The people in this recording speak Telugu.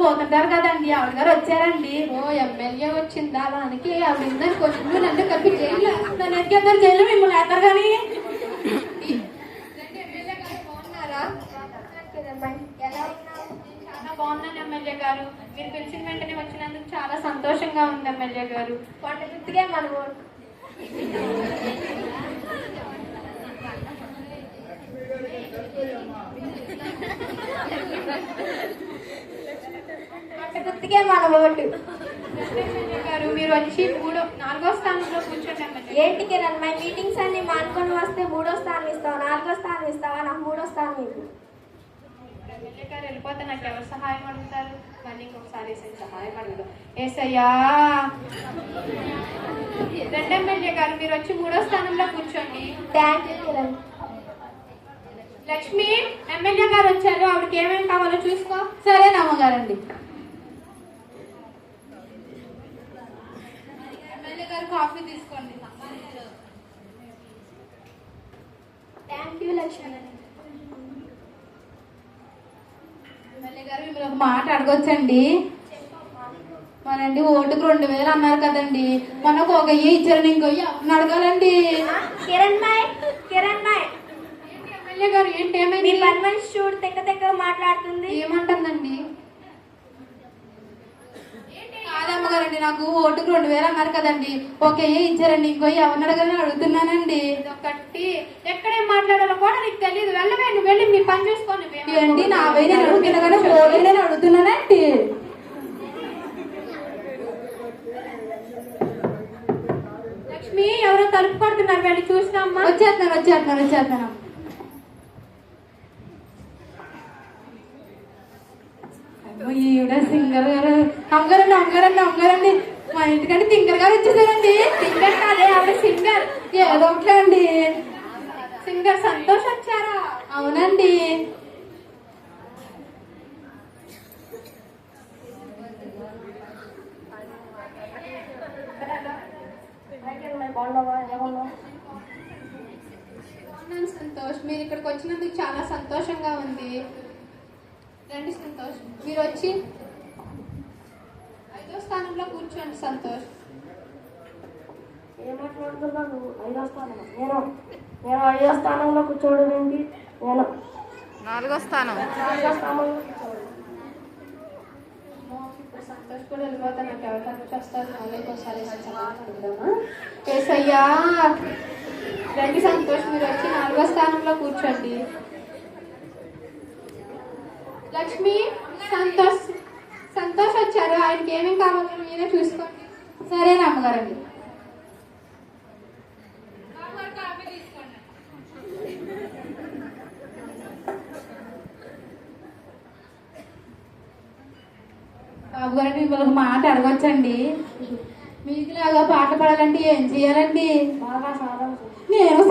పోతుంటారు కదండి, ఆవిడ గారు వచ్చారండి. ఓ ఎమ్మెల్యే వచ్చిందా? దానికి ఆవిడ కొంచెం నన్ను కలిపి జైలు నన్ను ఎందుకు జైలు మిమ్మల్ని వేస్తారు కానీ. చాలా బాగున్నాను ఎమ్మెల్యే గారు. మీరు పిలిచిన వెంటనే వచ్చినందుకు చాలా సంతోషంగా ఉంది ఎమ్మెల్యే గారు. కొండ గుర్తుకే మన ఓటు. గుర్తుకే మన ఓటు. గారు మీరు వచ్చి 4వ స్థానంలో కూర్చోండి. ఏంటి కిరణ్, మై మీటింగ్స్ అన్ని మానుకొని వస్తే 3వ స్థానం ఇస్తావా, 4వ స్థానం ఇస్తావా? నాకు 3వ స్థానం ఇవ్వు. ఎమ్మెల్యే గారు వెళ్ళిపోతే నాకు ఎవరు సహాయం అడుగుతారు? మళ్ళీ ఇంకొకసారి సహాయం అడుగుతారు. ఏసయ్యా. రెండు ఎమ్మెల్యే గారు మీరు వచ్చి 3వ స్థానంలో కూర్చోండి. Thank you Kiran. Lakshmi, MLA గారు వచ్చారు, ఆవిడకి ఏమేమి కావాలో చూసుకో. సరే నమ్మగారండి. ఎమ్మెల్యే గారు కాఫీ తీసుకోండి. Thank you Lakshmi. ఎమ్మెల్యే గారు మిమ్మల్ని ఒక మాట అడగొచ్చండి? మనండి ఓటుకు 2000 అన్నారు కదండి, మనకు 1000 ఇచ్చారని ఇంకో అడగాలండి. కిరణ్ మాయ్, కిరణ్ మాయ్. ఎమ్మెల్యే గారు ఏంటి ఏమైంది? మీ పని మనిషి చూడు తెక్క మాట్లాడుతుంది. ఏమంటుందండి? కాదమ్మగారండి, నాకు ఓటుకు 2000 అన్నారు కదండి, 1000 ఇచ్చారండి ఇంకో ఎవరిని అడగాలని అడుగుతున్నానండి. ఒకటి ఎక్కడేం మాట్లాడాలో కూడా నీకు తెలియదు. వెళ్ళవే, నువ్వు వెళ్ళి నీ పని చూసుకోండి. ఏంటి నా వెయ్యి నేను అడుగుతున్నా కానీ 1000 నేను అడుగుతున్నానండి. లక్ష్మి, ఎవరో తలుపు కొడుతున్నారు, వెళ్ళి చూసినామ్మా. వచ్చేస్తాను. ఈవిడ సింగర్ గారు. అమ్మగారండి, మా ఇంటికంటే సింగర్ గారు వచ్చేసారండి. సింగర్ కాదే, ఆవిడ సింగర్. ఏదో ఒకటే అండి. సింగర్ సంతోష్ వచ్చారా? అవునండి. సంతోష్, మీరు ఇక్కడికి వచ్చినందుకు చాలా సంతోషంగా ఉంది. రండి సంతోష్, మీరు వచ్చి 5వ స్థానంలో కూర్చోండి. సంతోష్, ఏం మాట్లాడుతున్నావు నువ్వు? 5వ స్థానం? నేను 5వ స్థానంలో కూర్చోవడం ఏంటి? నేను 4వ స్థానం. 4వ స్థానంలో కూర్చోవడం. ఇప్పుడు సంతోష్ కూడా వెళ్ళిపోతే నాకు ఎవరు కలిసి వస్తారు? ఒకసారి అడుగుదామా? ఏసయ్యా. రండి సంతోష్, మీరు వచ్చి 4వ స్థానంలో కూర్చోండి. లక్ష్మి, సంతోష్ వచ్చారు, ఆయనకి ఏమేమి కావాలో మీరే చూసుకోండి. సరే నమ్మగారండి. బాబు గారండి, మిమ్మల్ని ఒక మాట అడగొచ్చండి? మీకు లాగా పాట పాడాలంటే ఏం చేయాలండి? బాగా సాధన. నేను